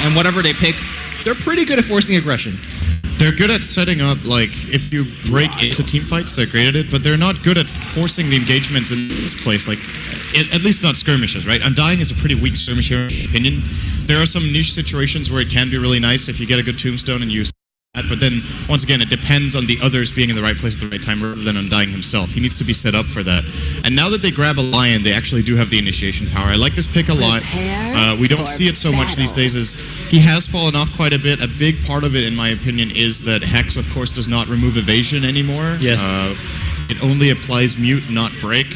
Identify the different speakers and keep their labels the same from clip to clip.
Speaker 1: and whatever they pick, they're pretty good at forcing aggression.
Speaker 2: They're good at setting up, like, if you break into team fights, they're great at it, but they're not good at forcing the engagements in this place, like, at least not skirmishes, right? Undying is a pretty weak skirmish here, in my opinion. There are some niche situations where it can be really nice if you get a good tombstone and use that, but then, once again, it depends on the others being in the right place at the right time rather than Undying himself. He needs to be set up for that. And now that they grab a Lion, they actually do have the initiation power. I like this pick a lot. We don't see it so much these days as he has fallen off quite a bit. A big part of it, in my opinion, is that Hex, of course, does not remove evasion anymore.
Speaker 1: Yes.
Speaker 2: It only applies mute, not break.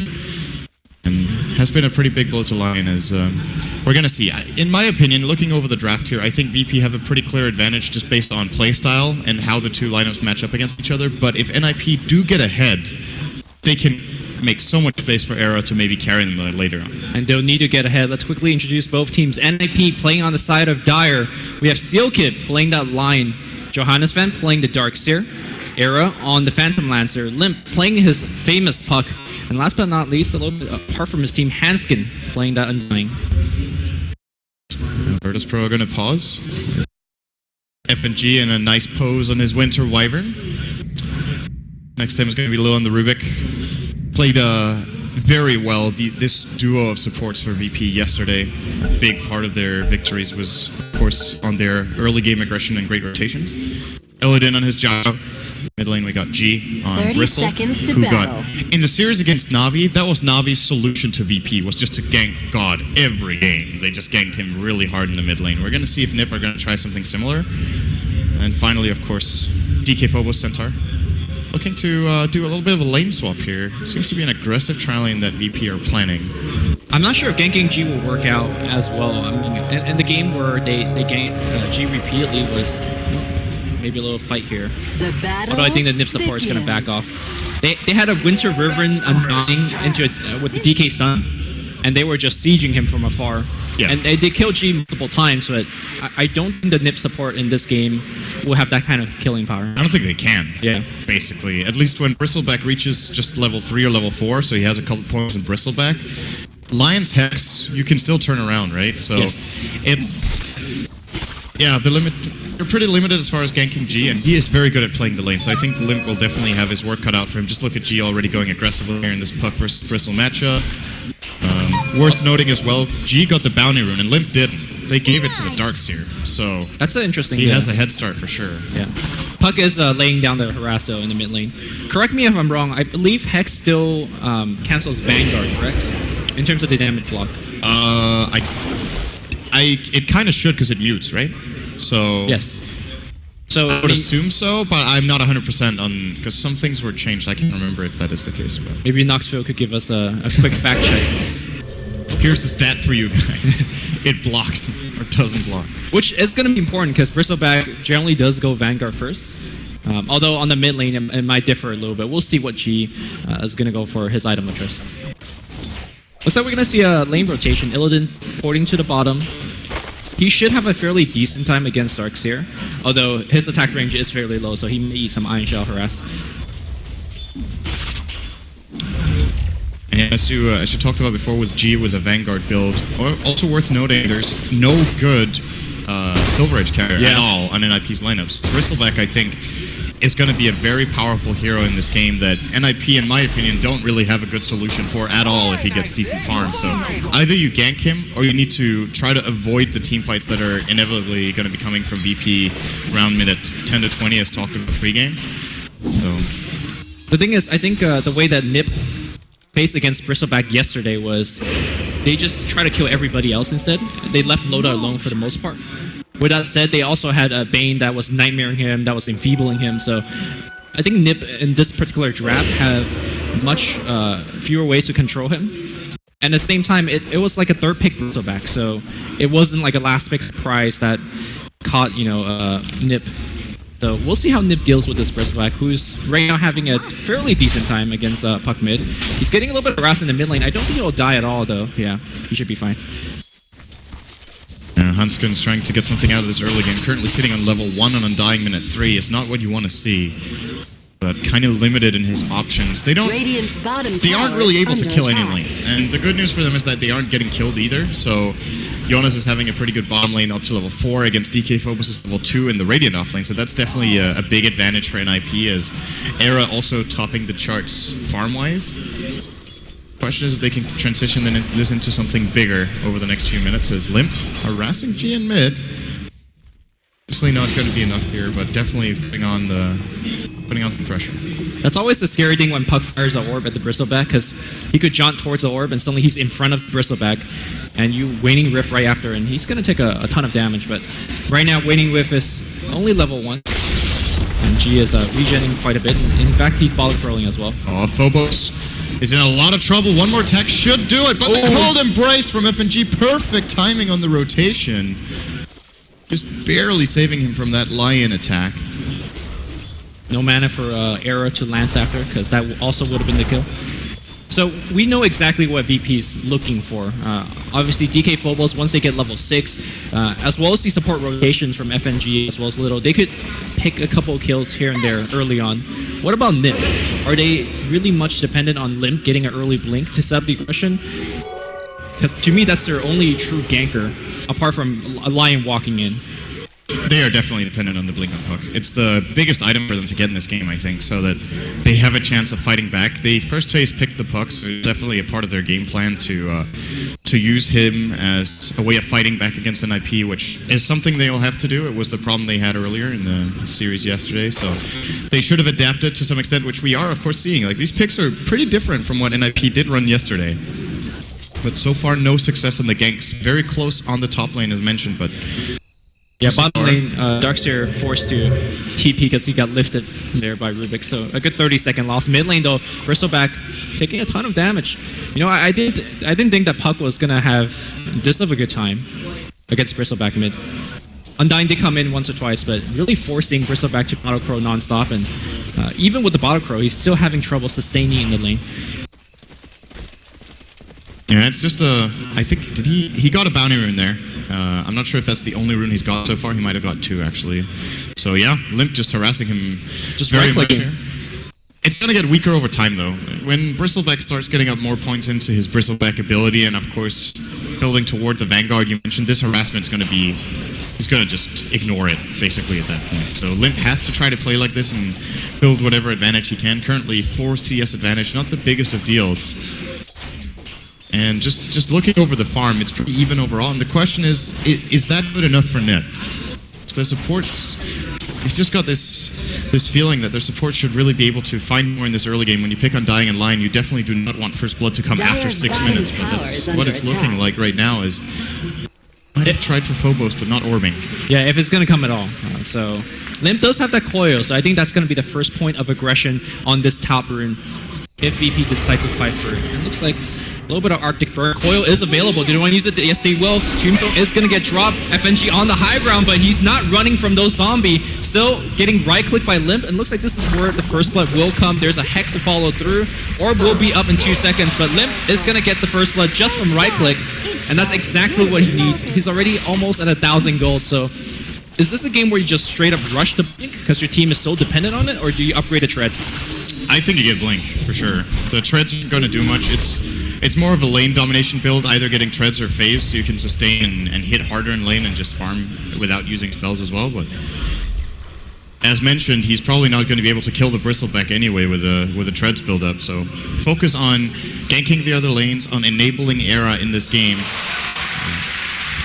Speaker 2: And has been a pretty big blow to Lion as we're going to see. In my opinion, looking over the draft here, I think VP have a pretty clear advantage just based on playstyle and how the two lineups match up against each other. But if NiP do get ahead, they can make so much space for Era to maybe carry them later on.
Speaker 1: And they'll need to get ahead. Let's quickly introduce both teams. NiP playing on the side of Dire. We have Sealkid playing that line. Johannes Van playing the Darkseer. Era on the Phantom Lancer. Limp playing his famous Puck. And last but not least, a little bit apart from his team, Hanskin playing that Undying.
Speaker 2: Virtus Pro are going to pause. FNG in a nice pose on his Winter Wyvern. Next time is going to be low on the Rubik. Played very well. This duo of supports for VP yesterday, a big part of their victories was, of course, on their early game aggression and great rotations. Illidan on his job. Mid lane we got G on
Speaker 3: 30
Speaker 2: Bristle,
Speaker 3: seconds to
Speaker 2: who
Speaker 3: battle.
Speaker 2: got, in the series against Na'Vi, that was Na'Vi's solution to VP, was just to gank God every game. They just ganked him really hard in the mid lane. We're going to see if NiP are going to try something similar. And finally, of course, DK Phobos Centaur. Looking to do a little bit of a lane swap here. Seems to be an aggressive tri lane that VP are planning.
Speaker 1: I'm not sure if ganking G will work out as well. I mean, in the game where they ganked G repeatedly was maybe a little fight here. Although I think the NiP support is going to back off. They had a Winter Wyvern Undying into with the DK stun, and they were just sieging him from afar.
Speaker 2: Yeah.
Speaker 1: And they killed G multiple times, but I don't think the NiP support in this game will have that kind of killing power.
Speaker 2: I don't think they can.
Speaker 1: Yeah.
Speaker 2: Basically. At least when Bristleback reaches just level 3 or level 4, so he has a couple points in Bristleback. Lion's Hex, you can still turn around, right? So
Speaker 1: yes.
Speaker 2: It's... Yeah, they're pretty limited as far as ganking G, and he is very good at playing the lane, so I think Limp will definitely have his work cut out for him. Just look at G already going aggressively here in this Puck versus Bristle matchup. Worth noting as well, G got the bounty rune, and Limp didn't. They gave it to the Darkseer, so...
Speaker 1: That's an interesting
Speaker 2: He has a head start for sure.
Speaker 1: Yeah. Puck is laying down the harass though in the mid lane. Correct me if I'm wrong, I believe Hex still cancels Vanguard, correct? In terms of the damage block.
Speaker 2: It kind of should because it mutes, right? So
Speaker 1: yes. So
Speaker 2: I would assume so, but I'm not 100% on because some things were changed. I can't remember if that is the case. But
Speaker 1: maybe Knoxville could give us a quick fact check.
Speaker 2: Here's the stat for you guys: it blocks or doesn't block.
Speaker 1: Which is going to be important because Bristleback generally does go Vanguard first. Although on the mid lane it might differ a little bit. We'll see what G is going to go for his item address. Looks like we're going to see a lane rotation. Illidan porting to the bottom. He should have a fairly decent time against Darkseer, although his attack range is fairly low, so he may eat some Iron Shell harass.
Speaker 2: And as you talked about before with G with a Vanguard build, also worth noting, there's no good Silver Edge carrier at all on NiP's lineups. Bristleback, I think, is going to be a very powerful hero in this game that NiP, in my opinion, don't really have a good solution for at all if he gets decent farm. So either you gank him or you need to try to avoid the team fights that are inevitably going to be coming from VP round minute 10 to 20 as talked about pregame. So
Speaker 1: the thing is, I think the way that NiP faced against Bristleback yesterday was they just try to kill everybody else instead. They left Loda alone for the most part. With that said, they also had a Bane that was nightmaring him, that was enfeebling him, so I think NiP in this particular draft have much fewer ways to control him. And at the same time, it was like a third pick Bristleback, so it wasn't like a last pick surprise that caught, NiP. So we'll see how NiP deals with this Bristleback, who's right now having a fairly decent time against Puck mid. He's getting a little bit harassed in the mid lane. I don't think he'll die at all, though. Yeah, he should be fine.
Speaker 2: Hanskin's trying to get something out of this early game. Currently sitting on level 1 on Undying minute 3. It's not what you want to see, but kind of limited in his options. They aren't really able to kill any lanes. And the good news for them is that they aren't getting killed either. So Jonas is having a pretty good bottom lane up to level 4 against DK Phobos' level 2 in the Radiant offlane, so that's definitely a big advantage for NiP, as Era also topping the charts farm-wise. Question is if they can transition this into something bigger over the next few minutes, as Limp harassing G in mid. Obviously not going to be enough here, but definitely putting on some pressure.
Speaker 1: That's always the scary thing when Puck fires an orb at the Bristleback, because he could jaunt towards the orb and suddenly he's in front of Bristleback, and you Waning Rift right after, and he's going to take a ton of damage. But right now, Waning Rift is only level 1, and G is regenning quite a bit. In fact, he's bollock rolling as well.
Speaker 2: Oh, Phobos is in a lot of trouble. One more tech should do it, but the cold embrace from FNG. Perfect timing on the rotation. Just barely saving him from that lion attack.
Speaker 1: No mana for Era to lance after, because that also would have been the kill. So we know exactly what VP's looking for. Obviously, DK Phobos, once they get level 6, as well as the support rotations from FNG, as well as Little, they could pick a couple of kills here and there early on. What about NiP? Are they really much dependent on Limp getting an early blink to set up the aggression? Because to me, that's their only true ganker, apart from a Lion walking in.
Speaker 2: They are definitely dependent on the blink on Puck. It's the biggest item for them to get in this game, I think, so that they have a chance of fighting back. They first phase picked the Puck, so it's definitely a part of their game plan to use him as a way of fighting back against NiP, which is something they'll have to do. It was the problem they had earlier in the series yesterday, so they should have adapted to some extent, which we are, of course, seeing. Like, these picks are pretty different from what NiP did run yesterday. But so far, no success in the ganks. Very close on the top lane, as mentioned, but...
Speaker 1: Yeah, bottom lane, Darkseer forced to TP because he got lifted there by Rubik, so a good 30-second loss. Mid lane though, Bristleback taking a ton of damage. You know, I didn't think that Puck was gonna have this of a good time against Bristleback mid. Undying did come in once or twice, but really forcing Bristleback to Bottle Crow non-stop, and even with the Bottle Crow, he's still having trouble sustaining in the lane.
Speaker 2: Yeah, it's just I think, he got a bounty rune there. I'm not sure if that's the only rune he's got so far. He might have got 2, actually. So yeah, Limp just harassing him just very much here. It's going to get weaker over time, though. When Bristleback starts getting up more points into his Bristleback ability, and of course, building toward the Vanguard you mentioned, this harassment's going to be... He's going to just ignore it, basically, at that point. So Limp has to try to play like this and build whatever advantage he can. Currently, 4 CS advantage, not the biggest of deals. And just looking over the farm, it's pretty even overall. And the question is that good enough for NiP? So the supports, you've just got this feeling that their support should really be able to find more in this early game. When you pick on Dying and Lion, you definitely do not want First Blood to come after 6 minutes. But that's what it's looking like right now. Is might have tried for Phobos, but not orbing. Yeah,
Speaker 1: if it's going to come at all. So Limp does have that coil, so I think that's going to be the first point of aggression on this top rune if VP decides to fight for it. It looks like a little bit of Arctic Burn. Coil is available. Do they want to use it? Yes, they will. Tombstone is going to get dropped. FNG on the high ground, but he's not running from those zombies. Still getting right-clicked by Limp, and looks like this is where the first blood will come. There's a Hex to follow through. Orb will be up in 2 seconds, but Limp is going to get the first blood just from right-click, and that's exactly what he needs. He's already almost at 1,000 gold, so is this a game where you just straight up rush the Blink because your team is so dependent on it, or do you upgrade the Treads?
Speaker 2: I think you get Blink, for sure. The Treads aren't going to do much. It's more of a lane domination build, either getting Treads or Phase, so you can sustain and hit harder in lane and just farm without using spells as well. But as mentioned, he's probably not going to be able to kill the Bristleback anyway with a Treads build up. So focus on ganking the other lanes, on enabling Era in this game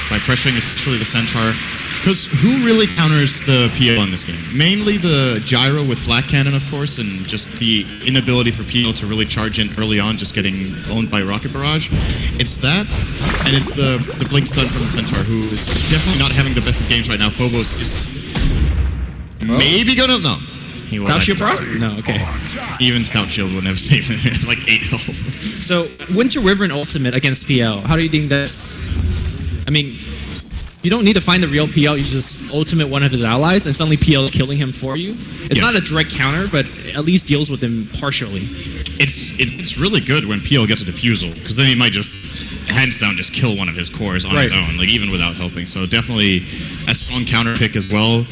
Speaker 2: by pressuring especially the Centaur. Because who really counters the PL in this game? Mainly the Gyro with Flat Cannon, of course, and just the inability for PL to really charge in early on, just getting owned by Rocket Barrage. It's that, and it's the Blink Stun from the Centaur, who is definitely not having the best of games right now. Phobos is maybe gonna... No.
Speaker 1: Stout Shield Bro? No, okay.
Speaker 2: Even Stout Shield wouldn't have saved him. He had like 8 health.
Speaker 1: So, Winter Wyvern Ultimate against PL, how do you think that's... I mean... You don't need to find the real PL, you just ultimate one of his allies, and suddenly PL is killing him for you. It's not a direct counter, but at least deals with him partially.
Speaker 2: It's really good when PL gets a defusal, because then he might just, hands down, just kill one of his cores on his own, like even without helping. So definitely a strong counter pick as well.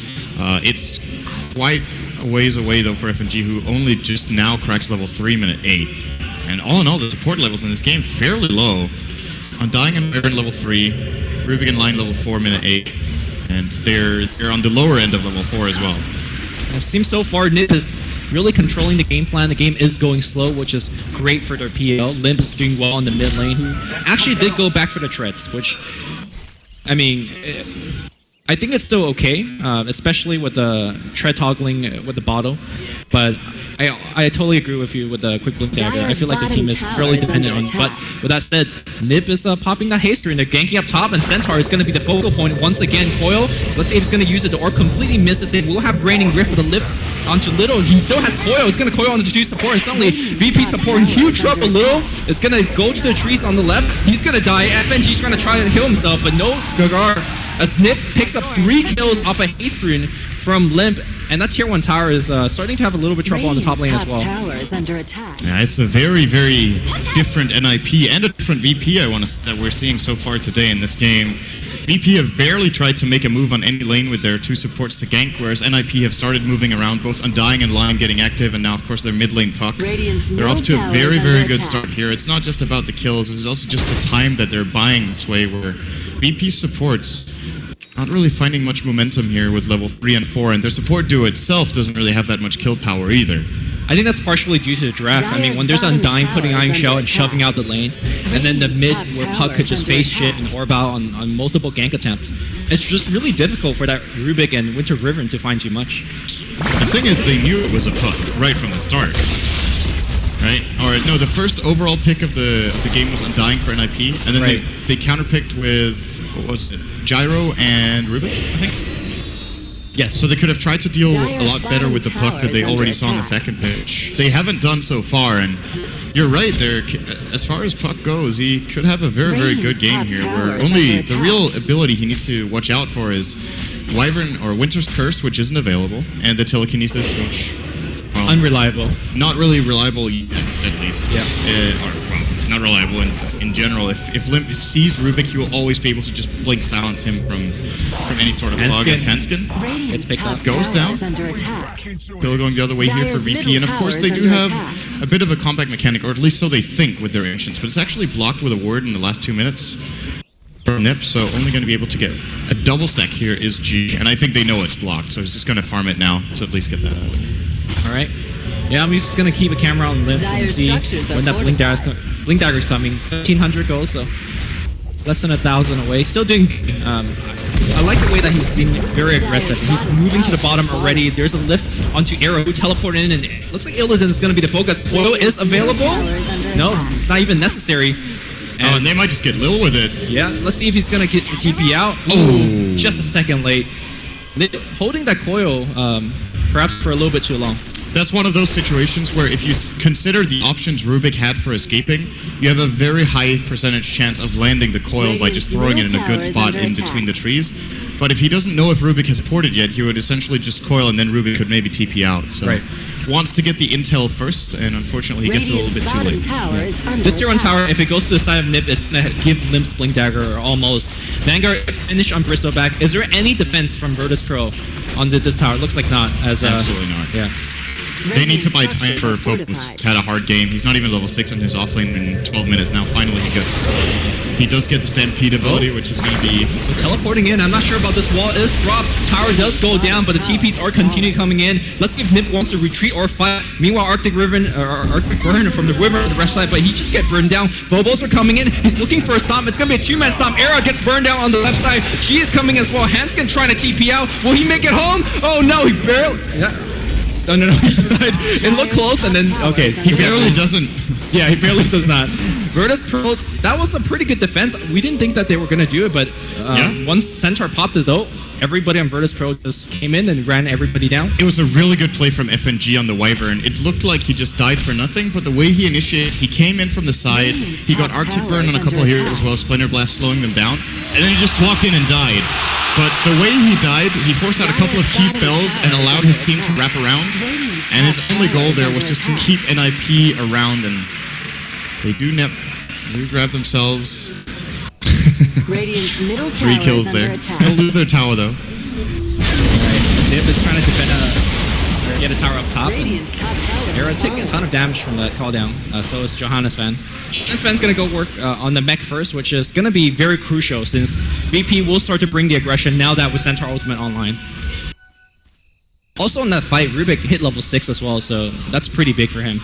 Speaker 2: It's quite a ways away, though, for FNG, who only just now cracks level 3 minute 8. And all in all, the support levels in this game fairly low. Undying and Baron level 3. Rubik in line level 4, minute 8. And they're on the lower end of level 4 as well.
Speaker 1: It seems so far NiP is really controlling the game plan. The game is going slow, which is great for their PL. Limp is doing well in the mid lane, who actually did go back for the treads, which, I mean, I think it's still okay, especially with the tread toggling with the bottle. But I totally agree with you with the quick blink dagger. I feel like the team is really dependent on. But with that said, NiP is popping that haster and they're ganking up top, and Centaur is going to be the focal point once again. Coil, let's see if he's going to use it. The orb completely misses it. We'll have Raining Rift with a lift onto Little. He still has Coil. It's going to Coil onto the 2 support, and suddenly VP support in huge trouble. Little is going to go to the trees on the left. He's going to die. FNG's trying to try and kill himself, but no Skagar, as NiP picks up 3 kills off a haste rune from Limp, and that tier 1 tower is starting to have a little bit of trouble on the top lane as well.
Speaker 3: Tower is under attack.
Speaker 2: Yeah, it's a very, very different NiP and a different VP that we're seeing so far today in this game. VP have barely tried to make a move on any lane with their 2 supports to gank, whereas NiP have started moving around, both Undying and Lion getting active, and now of course their mid lane Puck. They're off to a very, very good start here. It's not just about the kills, it's also just the time that they're buying this way, where VP supports not really finding much momentum here with level 3 and 4, and their support duo itself doesn't really have that much kill power either.
Speaker 1: I think that's partially due to the draft. I mean, when there's Undying putting Iron Shell and shoving out the lane, and then the mid where Puck could just face shit and orb out on multiple gank attempts, it's just really difficult for that Rubik and Winter Riven to find too much.
Speaker 2: The thing is, they knew it was a Puck right from the start. Right? Or no, the first overall pick of the game was Undying for NiP, and then they counterpicked with, what was it, Gyro and Rubik, I think? Yes. So they could have tried to deal a lot better with the Puck that they already saw in the second pitch. They haven't done so far, and you're right, as far as Puck goes, he could have a very, very good game here, where only the real ability he needs to watch out for is Wyvern or Winter's Curse, which isn't available, and the Telekinesis, which... Well,
Speaker 1: unreliable.
Speaker 2: Not really reliable yet, at least. Yeah. Not reliable in general. If Limp sees Rubik, he will always be able to just blink silence him from any sort of log as Hanskin.
Speaker 1: It's picked up.
Speaker 2: Goes down. Bill going the other way here for VP, and of course they do have a bit of a comeback mechanic, or at least so they think with their Ancients, but it's actually blocked with a ward in the last 2 minutes from NiP, so only going to be able to get a double stack here is G, and I think they know it's blocked, so he's just going to farm it now to at least get that out.
Speaker 1: Alright. Yeah, I'm just going to keep a camera on Limp and see when that Blink Dagger's coming. 1,500 goals, so less than 1,000 away. Still doing... I like the way that he's being very aggressive. He's moving to the bottom already. There's a lift onto Arrow, who teleport in, and it looks like Illidan is going to be the focus. Foil is available? No, it's not even necessary.
Speaker 2: And they might just get Lil with it.
Speaker 1: Yeah, let's see if he's going to get the TP out. Ooh, just a second late. Holding that coil perhaps for a little bit too long.
Speaker 2: That's one of those situations where if you consider the options Rubik had for escaping, you have a very high percentage chance of landing the coil by just throwing it in a good spot in between the trees. But if he doesn't know if Rubik has ported yet, he would essentially just coil and then Rubik could maybe TP out. So wants to get the intel first, and unfortunately he gets a little bit too late.
Speaker 1: This tier 1 tower, if it goes to the side of NiP, it's going to give Limp's Blink Dagger almost. Vanguard finish on Bristleback. Is there any defense from Virtus Pro on this tower? It looks like not.
Speaker 2: Absolutely not.
Speaker 1: Yeah.
Speaker 2: They need to buy time for Focus. He's had a hard game. He's not even level 6 in his offlane in 12 minutes now. Finally he does get the Stampede ability, which is going to be...
Speaker 1: They're teleporting in. I'm not sure about this wall. Is dropped. Tower does go down, but the TPs are continuing coming in. Let's see if NiP wants to retreat or fight. Meanwhile, Arctic Burn from the river on the left side, but he just gets burned down. Phobos are coming in. He's looking for a stomp. It's going to be a 2-man stomp. Era gets burned down on the left side. She is coming as well. Hanskin trying to TP out. Will he make it home? Oh no, he barely... Yeah. No, he just died. It looked close, and then, okay.
Speaker 2: He barely doesn't.
Speaker 1: Yeah, he barely does not. Virtus Pro, that was a pretty good defense. We didn't think that they were going to do it, but once Centaur popped it though, everybody on Virtus Pro just came in and ran everybody down.
Speaker 2: It was a really good play from FNG on the Wyvern. It looked like he just died for nothing, but the way he initiated, he came in from the side, he got Arctic Burn on a couple of heroes as well, Splinter Blast slowing them down, and then he just walked in and died. But the way he died, he forced out a couple of key spells and allowed his team to wrap around, and his only goal there was just to keep NiP around, and they do grab themselves 3 kills there. Still lose their tower though.
Speaker 1: NiP is trying to defend Get a tower up top.
Speaker 3: Radiant's top tower
Speaker 1: Era
Speaker 3: is
Speaker 1: taking a
Speaker 3: falling.
Speaker 1: ton of damage from that call down. So is Johannes Fan. Johannes Fan's gonna go work on the mech first, which is gonna be very crucial since VP will start to bring the aggression now that with Centaur Ultimate online. Also in that fight, Rubik hit level 6 as well, so that's pretty big for him.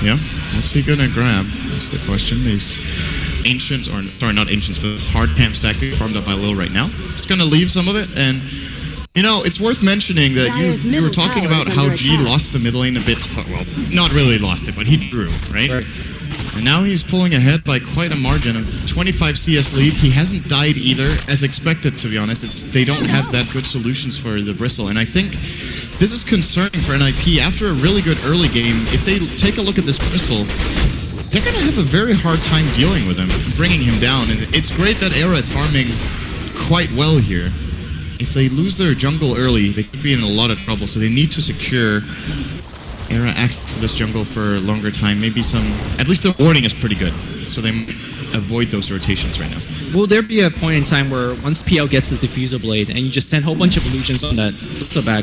Speaker 2: Yeah, what's he gonna grab? That's the question. These ancients, or sorry, not ancients, but this hard camp stack being farmed up by Lil right now. It's gonna leave some of it, and you know, it's worth mentioning that
Speaker 3: Dyer's
Speaker 2: you were
Speaker 3: middle
Speaker 2: talking
Speaker 3: tower
Speaker 2: about
Speaker 3: is
Speaker 2: how
Speaker 3: under
Speaker 2: G
Speaker 3: attack.
Speaker 2: lost the mid lane a bit. Well, not really lost it, but he drew, right? And now he's pulling ahead by quite a margin of 25 CS lead. He hasn't died either, as expected, to be honest. They don't have that good solutions for the Bristle, and I think this is concerning for NiP. After a really good early game, if they take a look at this Bristle, they're going to have a very hard time dealing with him, bringing him down. And it's great that Era is farming quite well here. If they lose their jungle early, they could be in a lot of trouble, so they need to secure Era access to this jungle for a longer time. Maybe some... At least the warding is pretty good, so they avoid those rotations right now.
Speaker 1: Will there be a point in time where once PL gets the Diffusal Blade and you just send a whole bunch of illusions on that back,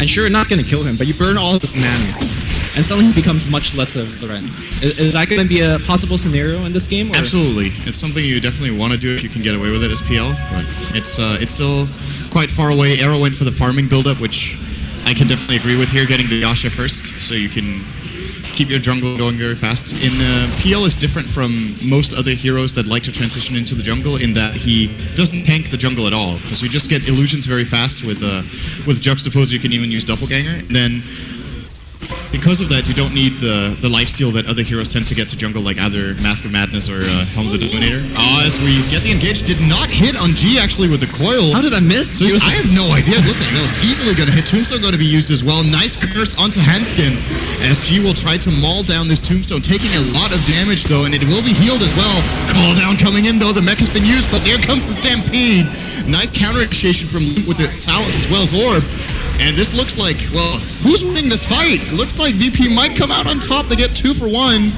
Speaker 1: and sure, not going to kill him, but you burn all of his mana, and suddenly he becomes much less of a threat. Is that going to be a possible scenario in this game? Or?
Speaker 2: Absolutely. It's something you definitely want to do if you can get away with it as PL, but it's still quite far away. Era went for the farming build-up, which I can definitely agree with here, getting the Yasha first, so you can keep your jungle going very fast. PL is different from most other heroes that like to transition into the jungle in that he doesn't tank the jungle at all, because you just get illusions very fast with Juxtapose. You can even use Doppelganger. Then, because of that, you don't need the lifesteal that other heroes tend to get to jungle, like either Mask of Madness or Helm of the Dominator. As we get the engage, did not hit on G actually with the coil.
Speaker 1: How did I miss?
Speaker 2: So I have no idea. It looked like that was easily going to hit. Tombstone going to be used as well. Nice curse onto Handskin as G will try to maul down this Tombstone, taking a lot of damage though, and it will be healed as well. Call down coming in though. The mech has been used, but there comes the Stampede. Nice counter initiation from Link with the silence as well as Orb. And this looks like, well, who's winning this fight? It looks like VP might come out on top. They get 2 for 1.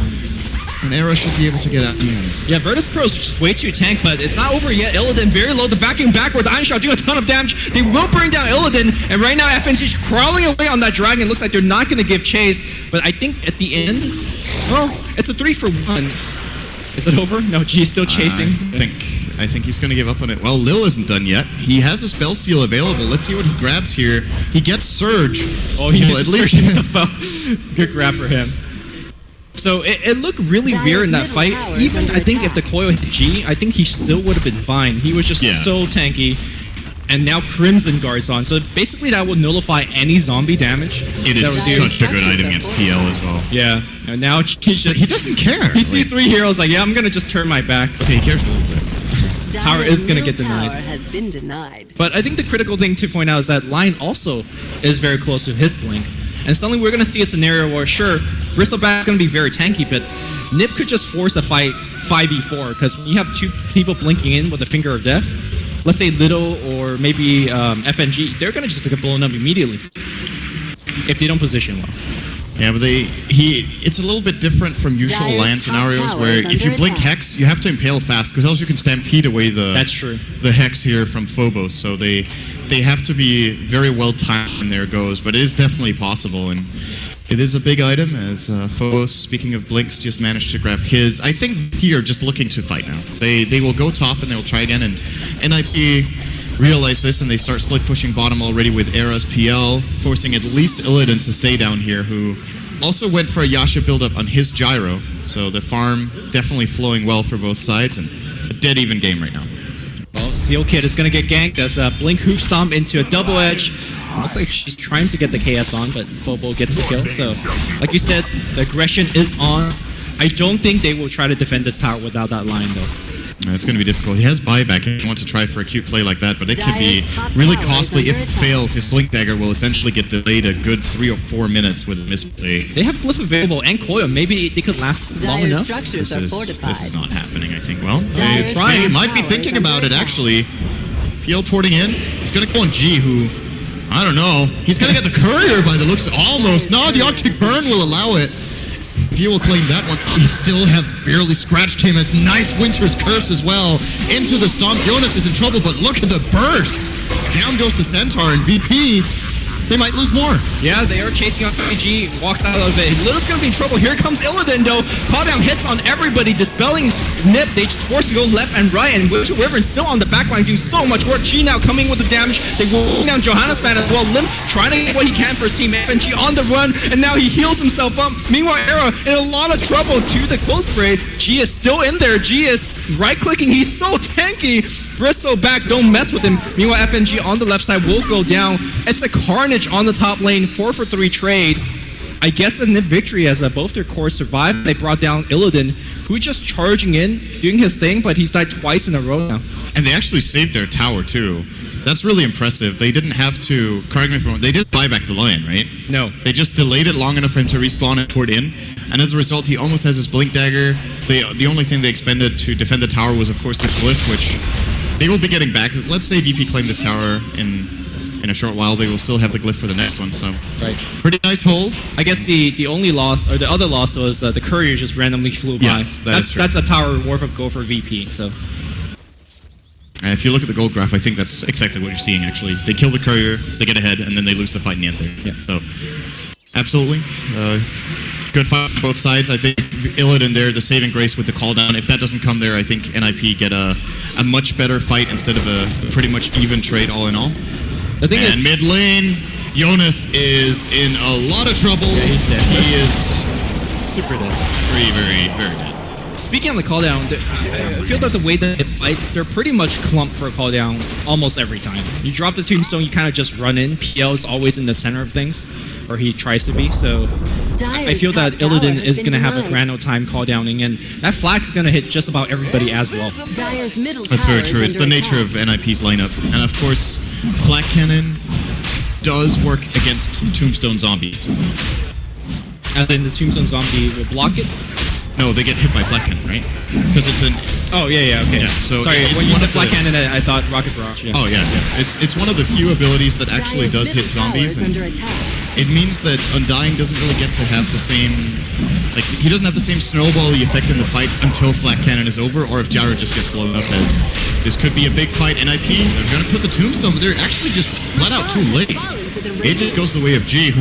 Speaker 2: And Era should be able to get out.
Speaker 1: Yeah, Virtus Pro is just way too tank, but it's not over yet. Illidan very low, the backing backward. The Iron Shot doing a ton of damage. They will bring down Illidan, and right now FNC is crawling away on that dragon. Looks like they're not going to give chase, but I think at the end, well, it's a 3 for 1. Is it over? No, G's still chasing.
Speaker 2: I think he's going to give up on it. Well, Lil isn't done yet. He has a spell steal available. Let's see what he grabs here. He gets Surge.
Speaker 1: Oh, he
Speaker 2: Well,
Speaker 1: at least himself out. Good grab for him. So it looked really
Speaker 3: Dyer's
Speaker 1: weird in that
Speaker 3: middle
Speaker 1: fight.
Speaker 3: tower is
Speaker 1: Even
Speaker 3: under
Speaker 1: I think if the
Speaker 3: attack.
Speaker 1: coil hit G, I think he still would have been fine. He was just so tanky. And now Crimson Guard's on. So basically that would nullify any zombie damage.
Speaker 2: It
Speaker 1: that
Speaker 2: is
Speaker 1: would do.
Speaker 2: such a good item against PL as well.
Speaker 1: Yeah. And now he's just...
Speaker 2: He doesn't care.
Speaker 1: He sees 3 heroes like, yeah, I'm going to just turn my back.
Speaker 2: Okay, he cares a little bit.
Speaker 1: Tower
Speaker 3: Dyer's
Speaker 1: is gonna
Speaker 3: middle
Speaker 1: get denied.
Speaker 3: tower has been denied.
Speaker 1: But I think the critical thing to point out is that Lion also is very close to his blink. And suddenly we're going to see a scenario where, sure, Bristleback is going to be very tanky, but NiP could just force a fight 5v4, because when you have 2 people blinking in with a Finger of Death, let's say Little or maybe FNG, they're going to just get blown up immediately if they don't position well.
Speaker 2: Yeah, but it's a little bit different from usual
Speaker 3: Dyer's
Speaker 2: land
Speaker 3: top
Speaker 2: scenarios
Speaker 3: tower
Speaker 2: where
Speaker 3: is
Speaker 2: if you
Speaker 3: under
Speaker 2: blink
Speaker 3: attack.
Speaker 2: Hex, you have to impale fast, because else you can stampede away
Speaker 1: That's true.
Speaker 2: the Hex here from Phobos. So they have to be very well timed when there goes, but it is definitely possible, and it is a big item as Phobos, speaking of blinks, just managed to grab his. I think here just looking to fight now. They will go top and they will try again, and NiP realize this and they start split pushing bottom already with Era's PL, forcing at least Illidan to stay down here, who also went for a Yasha build-up on his Gyro. So the farm definitely flowing well for both sides, and a dead even game right now.
Speaker 1: Well, Seal Kid is going to get ganked as Blink Hoof Stomp into a double edge. Looks like she's trying to get the KS on, but Phobo gets the kill. So, like you said, the aggression is on. I don't think they will try to defend this tower without that line, though.
Speaker 2: It's going to be difficult. He has buyback if he wants to try for a cute play like that, but it could be
Speaker 3: Dyer's top
Speaker 2: really
Speaker 3: tower is
Speaker 2: costly. If
Speaker 3: under
Speaker 2: it
Speaker 3: attack.
Speaker 2: fails, his Blink Dagger will essentially get delayed a good 3 or 4 minutes with a misplay.
Speaker 1: They have Glyph available and Coil. Maybe they could last long
Speaker 3: Dyer's
Speaker 1: enough.
Speaker 3: structures
Speaker 2: This
Speaker 3: are
Speaker 2: is
Speaker 3: fortified.
Speaker 2: not happening, I think. Well,
Speaker 3: Dyer's
Speaker 2: they
Speaker 3: top
Speaker 2: might be
Speaker 3: tower
Speaker 2: thinking
Speaker 3: is
Speaker 2: about
Speaker 3: under
Speaker 2: it,
Speaker 3: attack.
Speaker 2: actually. PL porting in. It's going to go on G, who, I don't know. He's going to get the Courier by the looks. Almost. No, the Arctic Burn will allow it. He will claim that one. He still have barely scratched him as nice Winter's Curse as well. Into the Stomp. Jonas is in trouble, but look at the burst. Down goes the Centaur, and VP they might lose more.
Speaker 1: Yeah, they are chasing up PG, walks out of it. Little's gonna be in trouble. Here comes Illidan though. Call down hits on everybody, dispelling NiP. They just forced to go left and right, and Winter Wyvern still on the back line doing so much work. G now coming with the damage. They will down Johannes fan as well. Limp trying to get what he can for his team. FNG on the run, and now he heals himself up. Meanwhile, Era in a lot of trouble to the close spray. G is still in there. G is right-clicking. He's so tanky. Bristleback, don't mess with him. Meanwhile, FNG on the left side will go down. It's a carnage on the top lane. 4-for-3 trade. I guess a NiP victory as both their cores survived. They brought down Illidan, who just charging in, doing his thing, but he's died twice in a row now.
Speaker 2: And they actually saved their tower too. That's really impressive. They didn't have to, correct me if I'm wrong, they didn't buy back the lion, right?
Speaker 1: No.
Speaker 2: They just delayed it long enough for him to respawn and port in. And as a result, he almost has his blink dagger. The only thing they expended to defend the tower was, of course, the glyph, which they will be getting back. Let's say VP claim this tower in a short while, they will still have the glyph for the next one. So,
Speaker 1: right.
Speaker 2: Pretty nice hold.
Speaker 1: I guess the only loss, or the other loss, was the courier just randomly flew by.
Speaker 2: Yes, that's true.
Speaker 1: That's a tower worth of gold for VP. So.
Speaker 2: If you look at the gold graph, I think that's exactly what you're seeing, actually. They kill the courier, they get ahead, and then they lose the fight in the end there.
Speaker 1: Yeah.
Speaker 2: So, absolutely. Good fight on both sides. I think Illidan there, the saving grace with the call down. If that doesn't come there, I think NiP get a much better fight instead of a pretty much even trade all in all.
Speaker 1: The thing is,
Speaker 2: mid lane, Jonas is in a lot of trouble.
Speaker 1: Yeah, he's dead.
Speaker 2: He is
Speaker 1: super dead.
Speaker 2: very, very, very dead.
Speaker 1: Speaking on the call down, I feel that the way that it fights, they're pretty much clumped for a call down almost every time. You drop the tombstone, you kind of just run in. PL is always in the center of things, or he tries to be. So I feel that Illidan is going to have a grand old time call downing, and that flag is going to hit just about everybody as well.
Speaker 2: That's very true. It's the nature of NiP's lineup, and of course, Flak Cannon does work against Tombstone zombies.
Speaker 1: And then the tombstone zombie will block it.
Speaker 2: No, they get hit by Flak Cannon, right? Because it's an...
Speaker 1: Oh, yeah, okay.
Speaker 2: Yeah, so
Speaker 1: sorry, when you said Flak Cannon, I thought Rocket Barrage. Yeah.
Speaker 2: Oh, yeah. It's one of the few abilities that actually does hit zombies. And it means that Undying doesn't really get to have the same... Like, he doesn't have the same snowball-y effect in the fights until Flak Cannon is over, or if Gyro just gets blown up as... This could be a big fight. NiP, they're going to put the tombstone, but they're actually just flat out too late. It just goes the way of G, who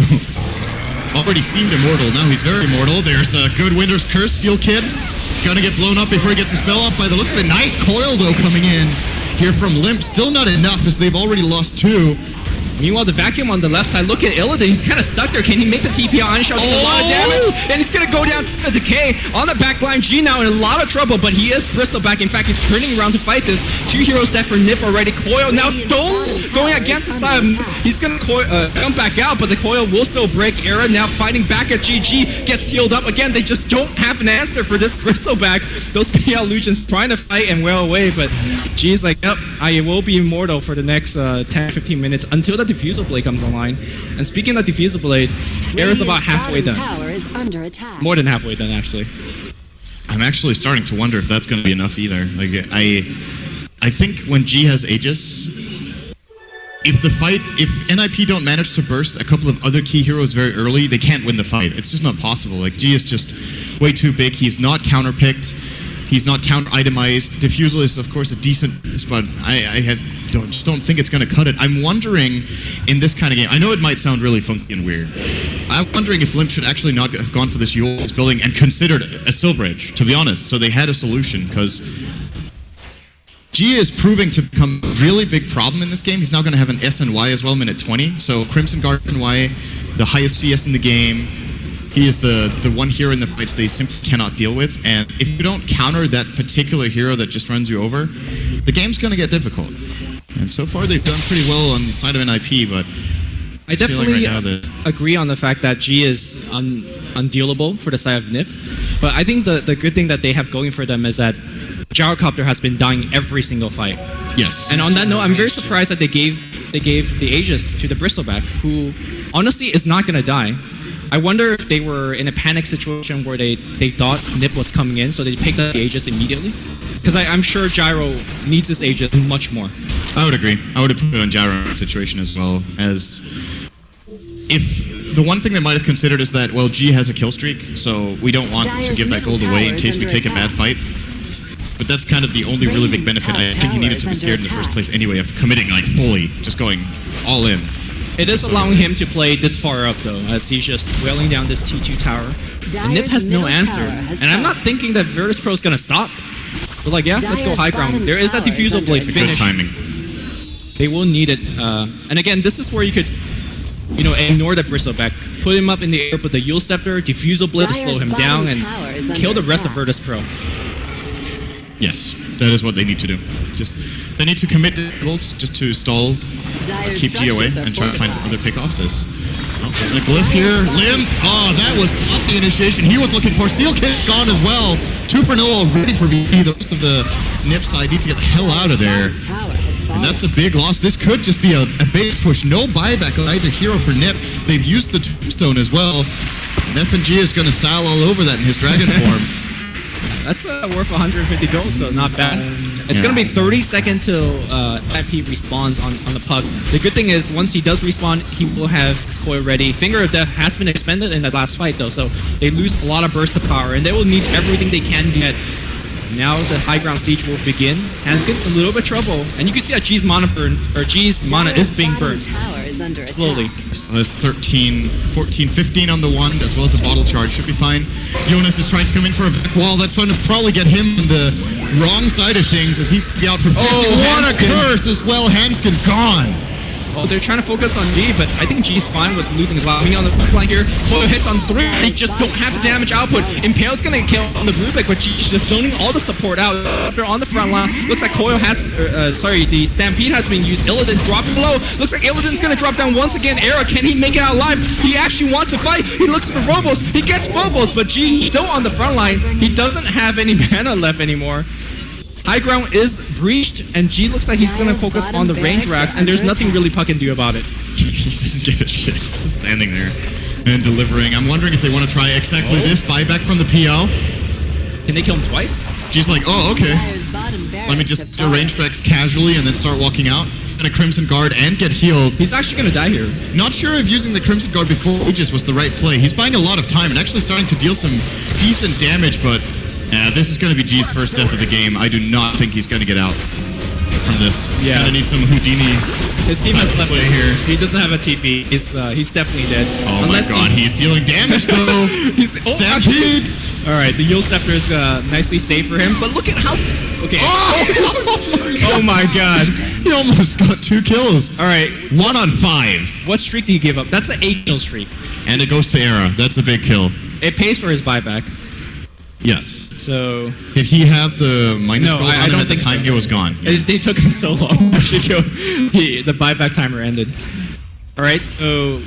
Speaker 2: already seemed immortal. Now he's very immortal. There's a good Winter's Curse, Seal Kid. Gonna get blown up before he gets his spell off by the looks of it. Nice coil, though, coming in here from Limp. Still not enough, as they've already lost 2.
Speaker 1: Meanwhile, the vacuum on the left side, look at Illidan. He's kind of stuck there. Can he make the TP on Shell? A lot of damage. And he's going to go down to Decay on the back line. G now in a lot of trouble, but he is Bristleback. In fact, he's turning around to fight this. 2 heroes dead for NiP already. Coil now Stone going against the side. He's going to come back out, but the Coil will still break. Era now fighting back at GG. Gets healed up. Again, they just don't have an answer for this Bristleback. Those PL Legions trying to fight and wail away, but G's like, yep, I will be immortal for the next 10-15 minutes until the Diffusal Blade comes online. And speaking of Diffusal Blade, Era's about halfway done.
Speaker 3: Tower is under attack.
Speaker 1: More than halfway done, actually.
Speaker 2: I'm actually starting to wonder if that's going to be enough either. Like, I think when G has Aegis, if NiP don't manage to burst a couple of other key heroes very early, they can't win the fight. It's just not possible. Like, G is just way too big. He's not counter-picked. He's not counter-itemized. Diffusal is, of course, a decent, but I just don't think it's going to cut it. I'm wondering, in this kind of game, I know it might sound really funky and weird. I'm wondering if Limp should actually not have gone for this Yule's building and considered a Silbridge, to be honest. So they had a solution, because G is proving to become a really big problem in this game. He's now going to have an S and Y as well, minute 20. So Crimson Guard and Y, the highest CS in the game. He is the one hero in the fights they simply cannot deal with, and if you don't counter that particular hero that just runs you over, the game's going to get difficult. And so far they've done pretty well on the side of NiP, but
Speaker 1: I definitely agree on the fact that G is undealable for the side of NiP, but I think the good thing that they have going for them is that Gyrocopter has been dying every single fight.
Speaker 2: Yes.
Speaker 1: And on that note, I'm very surprised that they gave the Aegis to the Bristleback, who honestly is not going to die. I wonder if they were in a panic situation where they thought NiP was coming in, so they picked up the Aegis immediately. Because I'm sure Gyro needs this Aegis much more.
Speaker 2: I would agree. I would have put it on Gyro in that situation as well. As if the one thing they might have considered is that, well, G has a kill streak, so we don't want to give that gold away in case we take a bad fight. But that's kind of the only really big benefit. I think he needed to be scared in the first place anyway of committing like fully, just going all in.
Speaker 1: It is allowing him to play this far up though, as he's just wailing down this T2 tower. And NiP has no answer. And I'm not thinking that Virtus Pro is gonna stop. But like, yeah, let's go high ground. There is that diffusal blade finish.
Speaker 2: Good timing.
Speaker 1: They will need it. And again, this is where you could, you know, ignore the Bristleback. Put him up in the air with the Yule Scepter, diffusal blade to slow him down, and kill the rest of Virtus Pro.
Speaker 2: Yes, that is what they need to do. Just they need to commit the kills just to stall, keep G away, and try to find other pickoffs. There's a glyph here. Limp. Oh, that was not the initiation he was looking for. Steel Kit's gone as well. 2 for 0 already for VP. The rest of the NiP side needs to get the hell out of there. And that's a big loss. This could just be a base push. No buyback on either hero for NiP. They've used the tombstone as well. And FNG is going to style all over that in his dragon form.
Speaker 1: That's worth 150 gold, so not bad. It's going to be 30 seconds till NiP respawns on the puck. The good thing is, once he does respawn, he will have his coil ready. Finger of Death has been expended in the last fight, though, so they lose a lot of burst of power, and they will need everything they can get. Now the high ground siege will begin, and get a little bit of trouble. And you can see that G's mana is being burned slowly.
Speaker 2: There's 13, 14, 15 on the wand, as well as a bottle charge. Should be fine. Jonas is trying to come in for a back wall. That's going to probably get him on the wrong side of things, as he's going to be out for 50. Oh, what a curse as well. Hanskin gone.
Speaker 1: Oh, they're trying to focus on G, but I think G's fine with losing his life. On the front line here, Coil hits on 3. They just don't have the damage output. Impale's gonna kill on the Rubik, but G's just zoning all the support out. They're on the front line. Looks like Coil has, the Stampede has been used. Illidan dropping below. Looks like Illidan's gonna drop down once again. Era, can he make it out alive? He actually wants to fight. He looks at the Robos. He gets Bobos, but G still on the front line. He doesn't have any mana left anymore. High ground is breached, and G looks like he's going to focus on the range racks, and there's nothing really Puck can do about it.
Speaker 2: He doesn't give a shit. He's just standing there and delivering. I'm wondering if they want to try exactly this buyback from the PL.
Speaker 1: Can they kill him twice?
Speaker 2: G's like, oh, okay. Let me just do range tracks casually and then start walking out. And a Crimson Guard and get healed.
Speaker 1: He's actually going to die here.
Speaker 2: Not sure if using the Crimson Guard before Aegis was the right play. He's buying a lot of time and actually starting to deal some decent damage, but this is going to be G's first death of the game. I do not think he's going to get out from this. He's going to need some Houdini.
Speaker 1: His team has left
Speaker 2: play here.
Speaker 1: He doesn't have a TP. He's definitely dead.
Speaker 2: Oh my god, he's dealing damage though. Stampede!
Speaker 1: Alright, the Yule Scepter is nicely safe for him, but look at how... Okay. Oh my god.
Speaker 2: He almost got 2 kills.
Speaker 1: Alright.
Speaker 2: 1 on 5.
Speaker 1: What streak do you give up? That's an 8-kill streak.
Speaker 2: And it goes to Era. That's a big kill.
Speaker 1: It pays for his buyback.
Speaker 2: Yes.
Speaker 1: So...
Speaker 2: Did he have the minus gold on him at the time?
Speaker 1: So.
Speaker 2: It was gone.
Speaker 1: Yeah. They took him so long to actually kill. The buyback timer ended. Alright, so...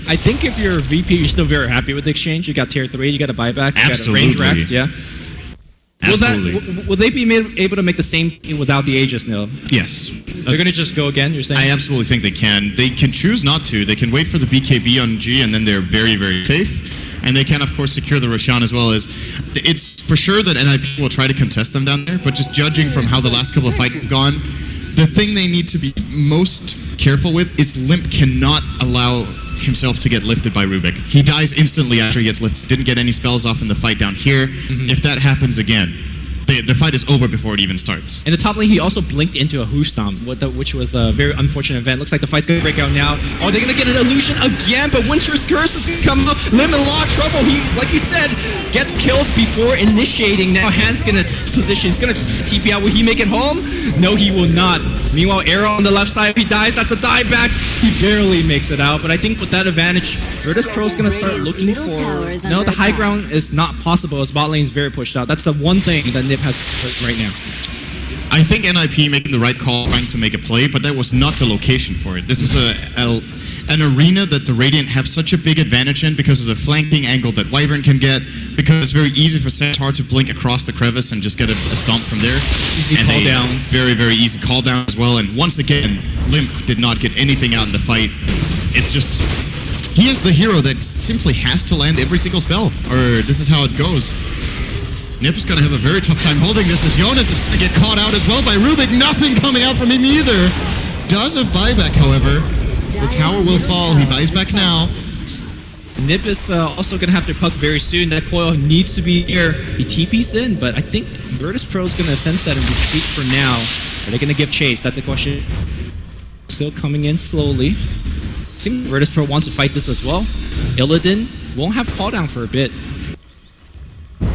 Speaker 1: I think if you're VP, you're still very happy with the exchange. You got tier 3, you got a buyback, you got a range racks, yeah. Will they be able to make the same thing without the Aegis now?
Speaker 2: Yes.
Speaker 1: They're going to just go again, you're saying?
Speaker 2: I absolutely think they can. They can choose not to. They can wait for the BKB on G, and then they're very, very safe. And they can, of course, secure the Roshan as well. As it's for sure that NiP will try to contest them down there, but just judging from how the last couple of fights have gone, the thing they need to be most careful with is Limp cannot allow himself to get lifted by Rubik. He dies instantly after he gets lifted. Didn't get any spells off in the fight down here. If that happens again, the fight is over before it even starts.
Speaker 1: In the top lane, he also blinked into a Who Stomp, which was a very unfortunate event. Looks like the fight's going to break out now. Are they going to get an illusion again? But Winter's Curse is going to come up. Lim in a lot of trouble. He, like you said, gets killed before initiating. Now Han's going to position. He's going to TP out. Will he make it home? No, he will not. Meanwhile, Arrow on the left side, he dies. That's a dieback. He barely makes it out. But I think with that advantage, Virtus Pro is going to start looking for... No, the high ground is not possible as bot lane is very pushed out. That's the one thing that NiP has right now.
Speaker 2: I think NiP making the right call, trying to make a play, but that was not the location for it. This is an arena that the Radiant have such a big advantage in because of the flanking angle that Wyvern can get, because it's very easy for Centaur to blink across the crevice and just get a stomp from there.
Speaker 1: Easy call downs.
Speaker 2: Very, very easy call down as well. And once again, Limp did not get anything out in the fight. It's just... He is the hero that simply has to land every single spell, or this is how it goes. NiP is going to have a very tough time holding this, as Jonas is going to get caught out as well by Rubik. Nothing coming out from him either. Does a buyback, however. So the tower will fall. He buys back now.
Speaker 1: NiP is also going to have to puck very soon. That coil needs to be here. He TP's in, but I think Virtus Pro is going to sense that and retreat for now. Are they going to give chase? That's a question. Still coming in slowly. seems Virtus Pro wants to fight this as well. Illidan won't have cooldown for a bit.
Speaker 2: Yeah,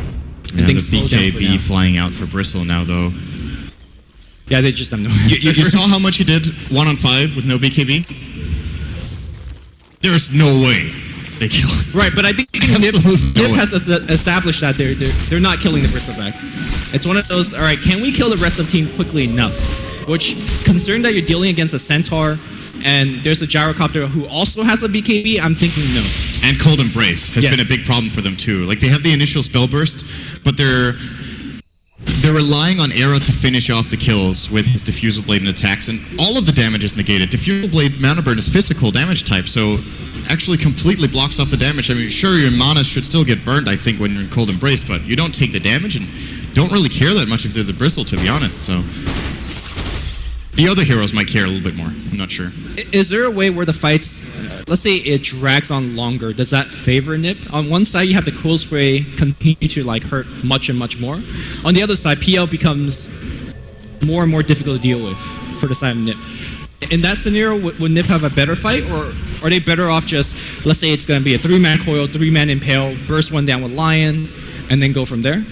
Speaker 2: the
Speaker 1: things slow down for now.
Speaker 2: BKB flying out for Bristle now, though.
Speaker 1: Yeah, they just have no
Speaker 2: You saw how much he did 1-on-5 with no BKB? There's no way they kill him.
Speaker 1: Right, but I think NiP has established that they're not killing the Bristleback. It's one of those, alright, can we kill the rest of the team quickly enough? Which, considering that you're dealing against a Centaur, and there's a Gyrocopter who also has a BKB, I'm thinking no.
Speaker 2: And Cold Embrace has
Speaker 1: Yes.
Speaker 2: been a big problem for them too. Like, they have the initial spell burst, but they're relying on Arrow to finish off the kills with his Diffusal Blade and attacks, and all of the damage is negated. Diffusal Blade Mana Burn is physical damage type, so actually completely blocks off the damage. I mean, sure, your mana should still get burned, I think, when you're in Cold Embrace, but you don't take the damage and don't really care that much if they're the Bristle, to be honest, so... The other heroes might care a little bit more. I'm not sure.
Speaker 1: Is there a way where the fights, let's say it drags on longer, does that favor NiP? On one side, you have the Cool Spray continue to like hurt much and much more. On the other side, PL becomes more and more difficult to deal with for the side of NiP. In that scenario, would NiP have a better fight, or are they better off just, let's say it's going to be a 3-man coil, 3-man impale, burst one down with Lion, and then go from there?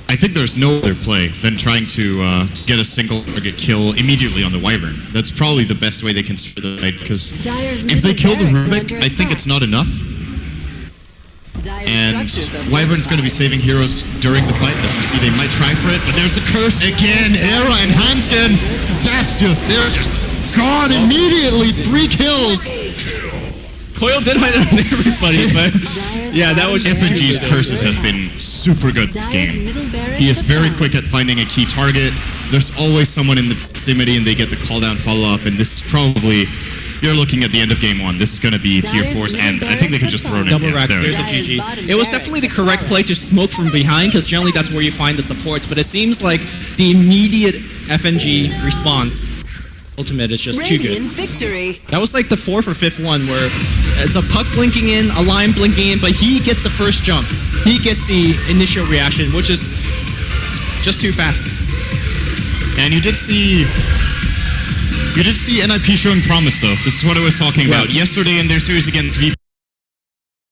Speaker 2: I think there's no other play than trying to get a single target kill immediately on the Wyvern. That's probably the best way they can start the fight, because if they kill the Rubik, I think it's not enough. And Wyvern's going to be saving heroes during the fight. As we see, they might try for it, but there's the curse again. Era and Hanskin, they're just gone immediately. 3 kills.
Speaker 1: Coil did hit on everybody, but yeah, that was just...
Speaker 2: FNG's curses have been super good this game. He is very quick at finding a key target. There's always someone in the proximity and they get the call down follow-up, and this is probably... You're looking at the end of game 1. This is going to be tier 4's end. I think they could just throw it in.
Speaker 1: Double racks, there's a GG. It was definitely the correct play to smoke from behind, because generally that's where you find the supports, but it seems like the immediate FNG response ultimate is just too good.
Speaker 3: Victory.
Speaker 1: That was like the 4th or 5th one where it's a puck blinking in, a line blinking in, but he gets the first jump. He gets the initial reaction, which is just too fast.
Speaker 2: And you did see NiP showing promise, though. This is what I was talking about. Yesterday in their series against